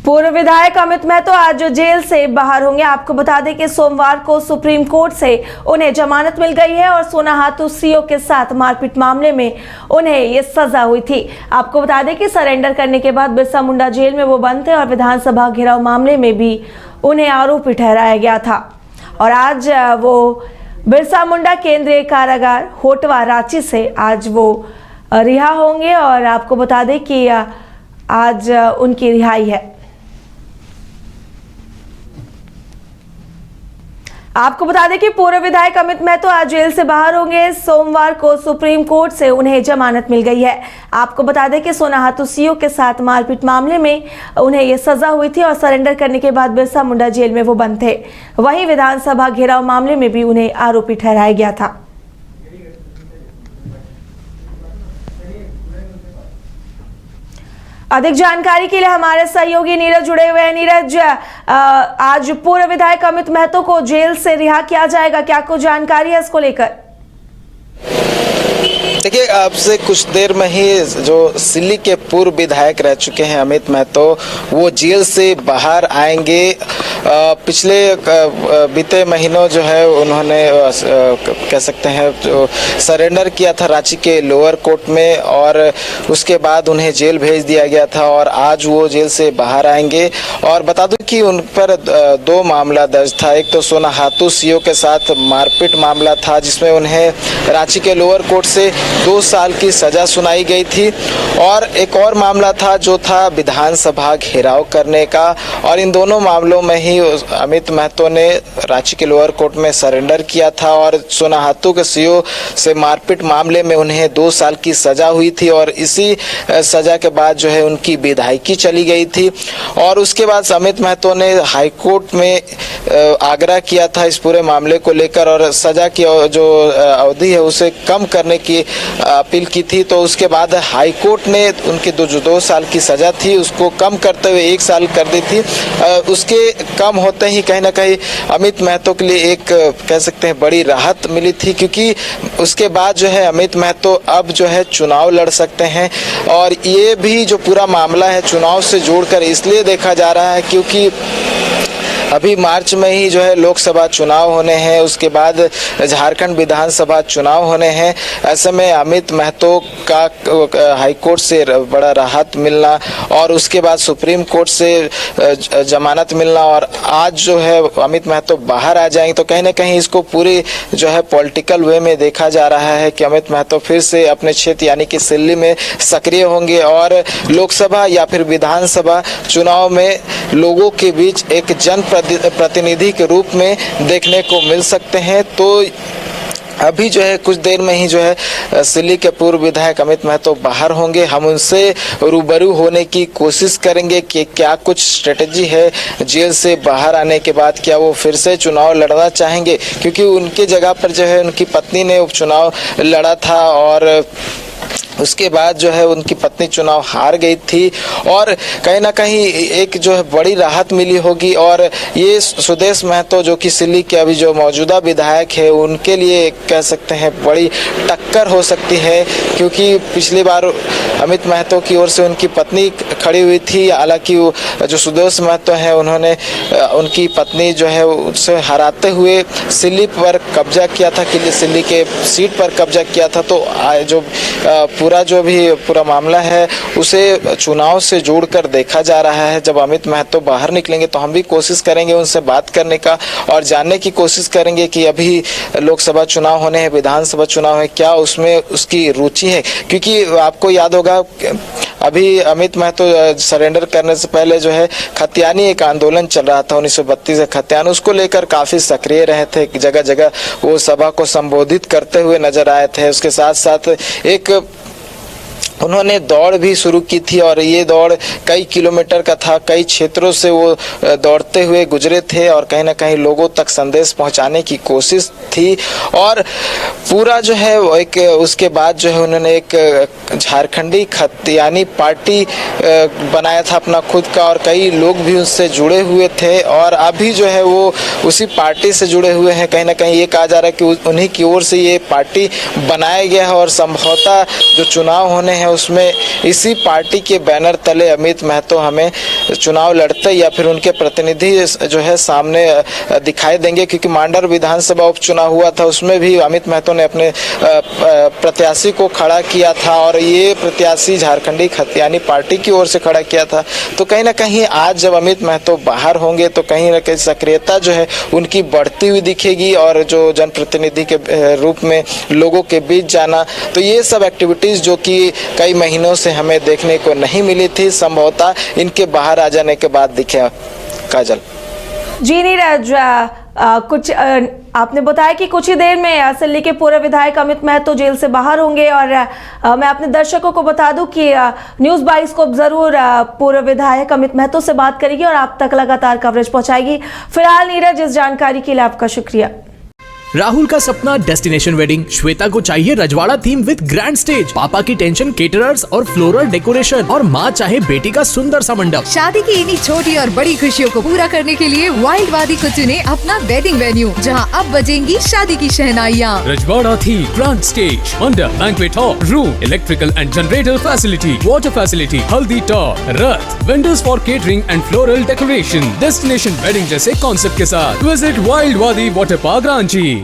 पूर्व विधायक अमित महतो आज जेल से बाहर होंगे। आपको बता दें कि सोमवार को सुप्रीम कोर्ट से उन्हें जमानत मिल गई है और सोना हाथू सीओ के साथ मारपीट मामले में उन्हें ये सजा हुई थी। आपको बता दें कि सरेंडर करने के बाद बिरसा मुंडा जेल में वो बंद थे और विधानसभा घेराव मामले में भी उन्हें आरोपी ठहराया गया था। और आज वो बिरसा मुंडा केंद्रीय कारागार होटवा रांची से आज वो रिहा होंगे और आपको बता दें कि आज उनकी रिहाई है। आपको बता दें कि पूर्व विधायक अमित महतो आज जेल से बाहर होंगे। सोमवार को सुप्रीम कोर्ट से उन्हें जमानत मिल गई है। आपको बता दें कि सोना हाथू सीओ के साथ मारपीट मामले में उन्हें ये सजा हुई थी और सरेंडर करने के बाद बिरसा मुंडा जेल में वो बंद थे। वहीं विधानसभा घेराव मामले में भी उन्हें आरोपी ठहराया गया था। अधिक जानकारी के लिए हमारे सहयोगी नीरज जुड़े हुए हैं। नीरज, आज पूर्व विधायक अमित महतो को जेल से रिहा किया जाएगा, क्या कुछ जानकारी है इसको लेकर? देखिए, आपसे कुछ देर में ही जो सिल्ली के पूर्व विधायक रह चुके हैं अमित महतो, वो जेल से बाहर आएंगे। पिछले बीते महीनों जो है उन्होंने कह सकते हैं जो सरेंडर किया था रांची के लोअर कोर्ट में और उसके बाद उन्हें जेल भेज दिया गया था और आज वो जेल से बाहर आएंगे। और बता दूं कि उन पर दो मामला दर्ज था। एक तो सोना हाथू सीओ के साथ मारपीट मामला था जिसमें उन्हें रांची के लोअर कोर्ट से 2 साल की सजा सुनाई गई थी और एक और मामला था जो था विधानसभा घेराव करने का। और इन दोनों मामलों में ही अमित महतो ने रांची के लोअर कोर्ट में सरेंडर किया था और सोना हाथू के सीओ से मारपीट मामले में उन्हें 2 साल की सजा हुई थी और इसी सजा के बाद जो है उनकी विधायकी चली गई थी। और उसके बाद अमित महतो ने हाईकोर्ट में आग्रह किया था इस पूरे मामले को लेकर और सजा की जो अवधि है उसे कम करने की अपील की थी। तो उसके बाद हाईकोर्ट ने उनकी 2 साल की सजा थी उसको कम करते हुए 1 साल कर दी थी। उसके कम होते ही कहीं ना कहीं अमित महतो के लिए एक कह सकते हैं बड़ी राहत मिली थी, क्योंकि उसके बाद जो है अमित महतो अब जो है चुनाव लड़ सकते हैं। और ये भी जो पूरा मामला है चुनाव से जोड़कर इसलिए देखा जा रहा है क्योंकि अभी मार्च में ही जो है लोकसभा चुनाव होने हैं, उसके बाद झारखंड विधानसभा चुनाव होने हैं। ऐसे में अमित महतो का हाईकोर्ट से बड़ा राहत मिलना और उसके बाद सुप्रीम कोर्ट से जमानत मिलना और आज जो है अमित महतो बाहर आ जाएंगे तो कहीं ना कहीं इसको पूरी जो है पॉलिटिकल वे में देखा जा रहा है कि अमित महतो फिर से अपने क्षेत्र यानी कि सिल्ली में सक्रिय होंगे और लोकसभा या फिर विधानसभा चुनाव में लोगों के बीच एक प्रतिनिधि के रूप में देखने को मिल सकते हैं। तो अभी जो है कुछ देर में ही जो है सिल्ली के पूर्व विधायक अमित महतो बाहर होंगे। हम उनसे रूबरू होने की कोशिश करेंगे कि क्या कुछ स्ट्रेटेजी है जेल से बाहर आने के बाद, क्या वो फिर से चुनाव लड़ना चाहेंगे, क्योंकि उनके जगह पर जो है उनकी पत्नी ने उपचुनाव लड़ा था और उसके बाद जो है उनकी पत्नी चुनाव हार गई थी और कहीं ना कहीं एक जो है बड़ी राहत मिली होगी। और ये सुदेश महतो जो कि सिल्ली के अभी जो मौजूदा विधायक है उनके लिए कह सकते हैं बड़ी टक्कर हो सकती है, क्योंकि पिछली बार अमित महतो की ओर से उनकी पत्नी खड़ी हुई थी। हालांकि जो सुदेश महतो है उन्होंने उनकी पत्नी जो है उसे हराते हुए सिल्ली पर कब्जा किया था, कि सिल्ली के सीट पर कब्जा किया था। तो जो पूरा मामला है उसे चुनाव से जोड़कर देखा जा रहा है। जब अमित महतो बाहर निकलेंगे तो हम भी कोशिश करेंगे उनसे बात करने का और जानने की कोशिश करेंगे कि अभी लोकसभा चुनाव होने हैं, विधानसभा चुनाव है, क्या उसमें उसकी रुचि है। क्योंकि आपको याद होगा अभी अमित महतो सरेंडर करने से पहले जो है खतियानी एक आंदोलन चल रहा था 1932 से खतियान, उसको लेकर काफी सक्रिय रहे थे, जगह जगह वो सभा को संबोधित करते हुए नजर आए थे। उसके साथ साथ एक उन्होंने दौड़ भी शुरू की थी और ये दौड़ कई किलोमीटर का था, कई क्षेत्रों से वो दौड़ते हुए गुजरे थे और कहीं ना कहीं लोगों तक संदेश पहुंचाने की कोशिश थी। और पूरा जो है एक उसके बाद जो है उन्होंने एक झारखंडी खतियानी पार्टी बनाया था अपना खुद का और कई लोग भी उससे जुड़े हुए थे और अभी जो है वो उसी पार्टी से जुड़े हुए हैं। कहीं ना कहीं ये कहा जा रहा है कि उन्हीं की ओर से ये पार्टी बनाया गया है और संभवतः जो चुनाव होने हैं उसमें इसी पार्टी के बैनर तले अमित महतो हमें चुनाव लड़ते या फिर उनके प्रतिनिधि जो है सामने दिखाई देंगे, क्योंकि मांडर विधानसभा उपचुनाव हुआ था, उसमें भी अमित महतो ने अपने प्रत्याशी को खड़ा किया था और ये प्रत्याशी झारखंडी खतियानी पार्टी की ओर से खड़ा किया था। तो कहीं ना कहीं आज जब अमित महतो बाहर होंगे तो कहीं ना कहीं सक्रियता जो है उनकी बढ़ती हुई दिखेगी और जो जनप्रतिनिधि के रूप में लोगों के बीच जाना, तो ये सब एक्टिविटीज जो कि कई महीनों से हमें देखने को नहीं मिली थी, संभवतः इनके बाहर आ जाने के बाद दिखे। काजल जी नीरज, कुछ आपने बताया कि कुछ ही देर में सिल्ली के पूर्व विधायक अमित महतो जेल से बाहर होंगे और मैं अपने दर्शकों को बता दूं कि न्यूज़ 22 को जरूर पूर्व विधायक अमित महतो से बात करेगी और आप तक लगातार कवरेज पहुंचाएगी। फिलहाल नीरज, इस जानकारी के लिए आपका शुक्रिया। राहुल का सपना डेस्टिनेशन वेडिंग, श्वेता को चाहिए रजवाड़ा थीम विद ग्रैंड स्टेज, पापा की टेंशन केटरर्स और फ्लोरल डेकोरेशन और माँ चाहे बेटी का सुंदर सा मंडप। शादी की इन्हीं छोटी और बड़ी खुशियों को पूरा करने के लिए वाइल्ड वादी को चुने अपना वेडिंग वेन्यू, जहां अब बजेंगी शादी की शहनाइयाँ। रजवाड़ा थीम, ग्रैंड स्टेज, मंडप, banquet hall, room, electrical and generator facility, water facility, हल्दी top, Rath, vendors for catering and floral decoration, destination wedding जैसे कॉन्सेप्ट के साथ। विजिट वाइल्ड वादी वाटर पार्क रांची।